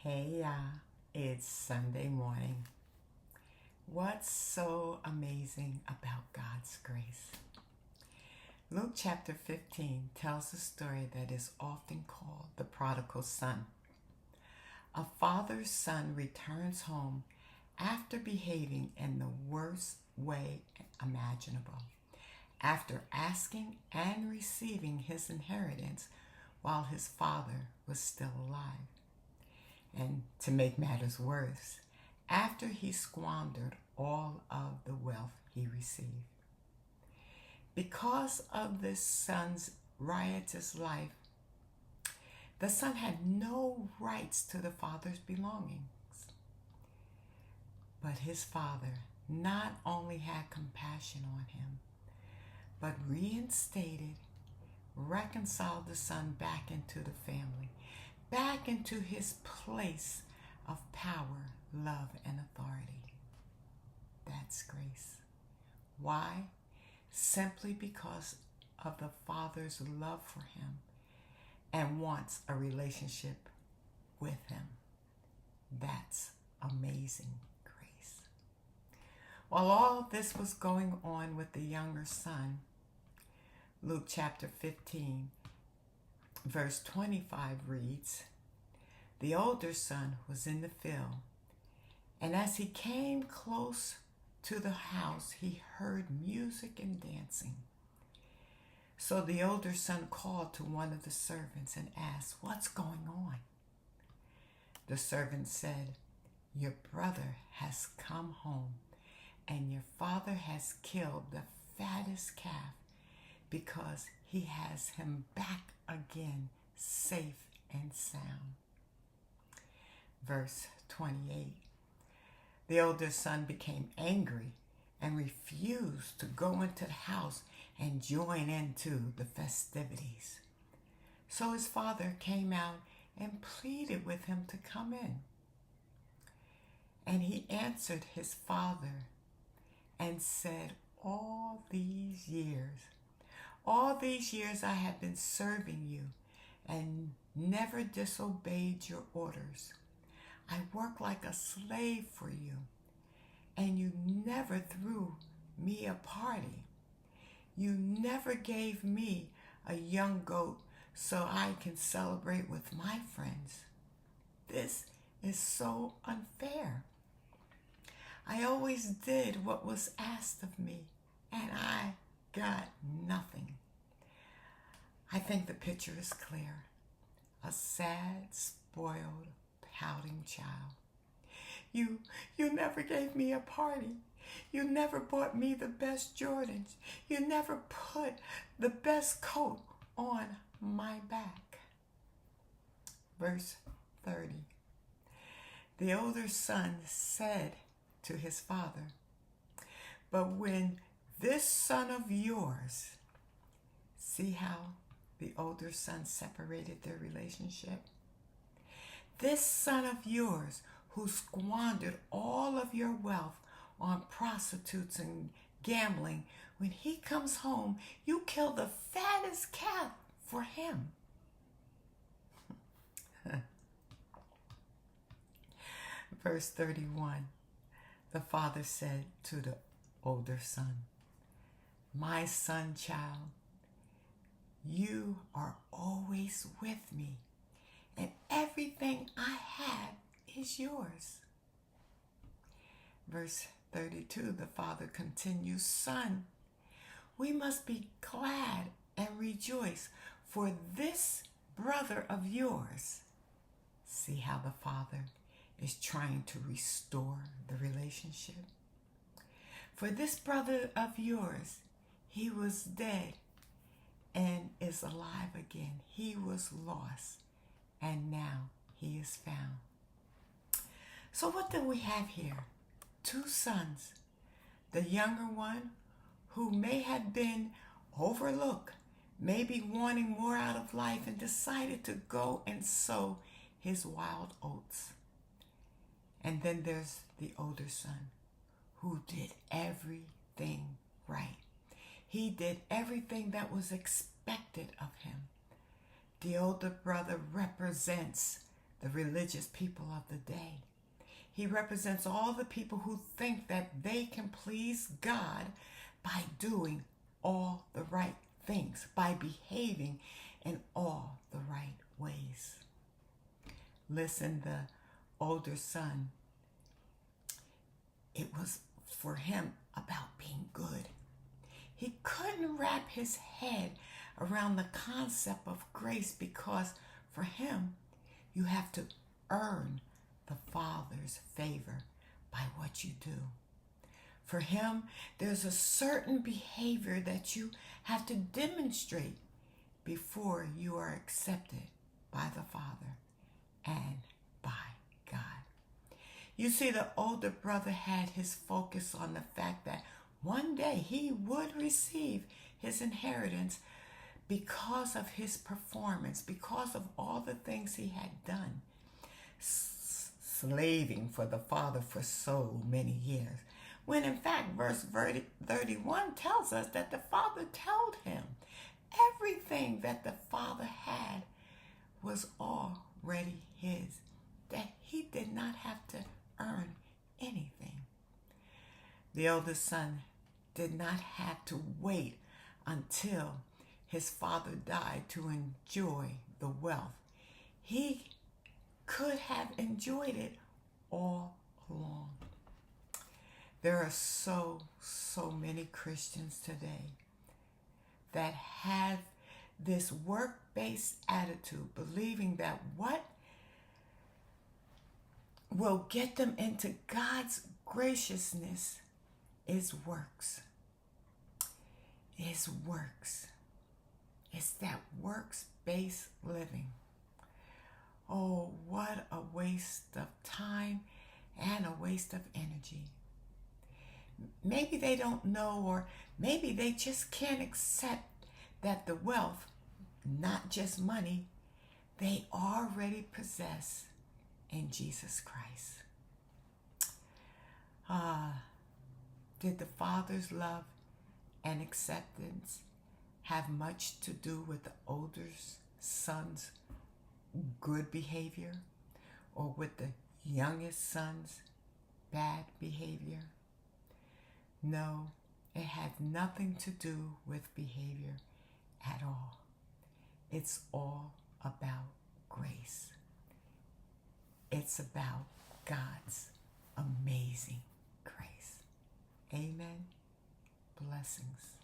Hey y'all, it's Sunday morning. What's so amazing about God's grace? Luke chapter 15 tells a story that is often called the prodigal son. A father's son returns home after behaving in the worst way imaginable, after asking and receiving his inheritance while his father was still alive. And to make matters worse, after he squandered all of the wealth he received. Because of this son's riotous life, the son had no rights to the father's belongings. But his father not only had compassion on him, but reinstated, reconciled the son back into the family, back into his place of power, love, and authority. That's grace. Why? Simply because of the Father's love for him and wants a relationship with him. That's amazing grace. While all this was going on with the younger son, Luke chapter 15 verse 25 reads, "The older son was in the field, and as he came close to the house, he heard music and dancing. So the older son called to one of the servants and asked, 'What's going on?' The servant said, 'Your brother has come home, and your father has killed the fattest calf because he has him back again, safe and sound.'" Verse 28. The older son became angry and refused to go into the house and join into the festivities. So his father came out and pleaded with him to come in. And he answered his father and said, all these years I have been serving you and never disobeyed your orders. I worked like a slave for you, and you never threw me a party. You never gave me a young goat so I can celebrate with my friends. This is so unfair. I always did what was asked of me, and I got nothing." I think the picture is clear. A sad, spoiled, pouting child. You never gave me a party. You never bought me the best Jordans. You never put the best coat on my back. Verse 30. The older son said to his father, "But when this son of yours," see how the older son separated their relationship? "This son of yours who squandered all of your wealth on prostitutes and gambling, when he comes home, you kill the fattest calf for him." Verse 31, the father said to the older son, "My son child, you are always with me, and everything I have is yours." Verse 32, the father continues, "Son, we must be glad and rejoice for this brother of yours." See how the father is trying to restore the relationship? "For this brother of yours, he was dead and is alive again. He was lost, and now he is found." So what do we have here? Two sons. The younger one, who may have been overlooked, maybe wanting more out of life, and decided to go and sow his wild oats. And then there's the older son, who did everything right. He did everything that was expected of him. The older brother represents the religious people of the day. He represents all the people who think that they can please God by doing all the right things, by behaving in all the right ways. Listen, the older son, it was for him about being good. He couldn't wrap his head around the concept of grace because for him, you have to earn the Father's favor by what you do. For him, there's a certain behavior that you have to demonstrate before you are accepted by the Father and by God. You see, the older brother had his focus on the fact that one day he would receive his inheritance because of his performance, because of all the things he had done, slaving for the Father for so many years. When in fact, verse 31 tells us that the Father told him everything that the Father had was already his, that he did not have to earn anything. The oldest son did not have to wait until his father died to enjoy the wealth. He could have enjoyed it all along. There are so many Christians today that have this work-based attitude, believing that what will get them into God's graciousness is works. It's that works-based living. Oh, what a waste of time and a waste of energy. Maybe they don't know, or maybe they just can't accept that the wealth, not just money, they already possess in Jesus Christ. Did the Father's love and acceptance have much to do with the older son's good behavior, or with the youngest son's bad behavior? No, it had nothing to do with behavior at all. It's all about grace. It's about God's amazing grace. Amen. Blessings.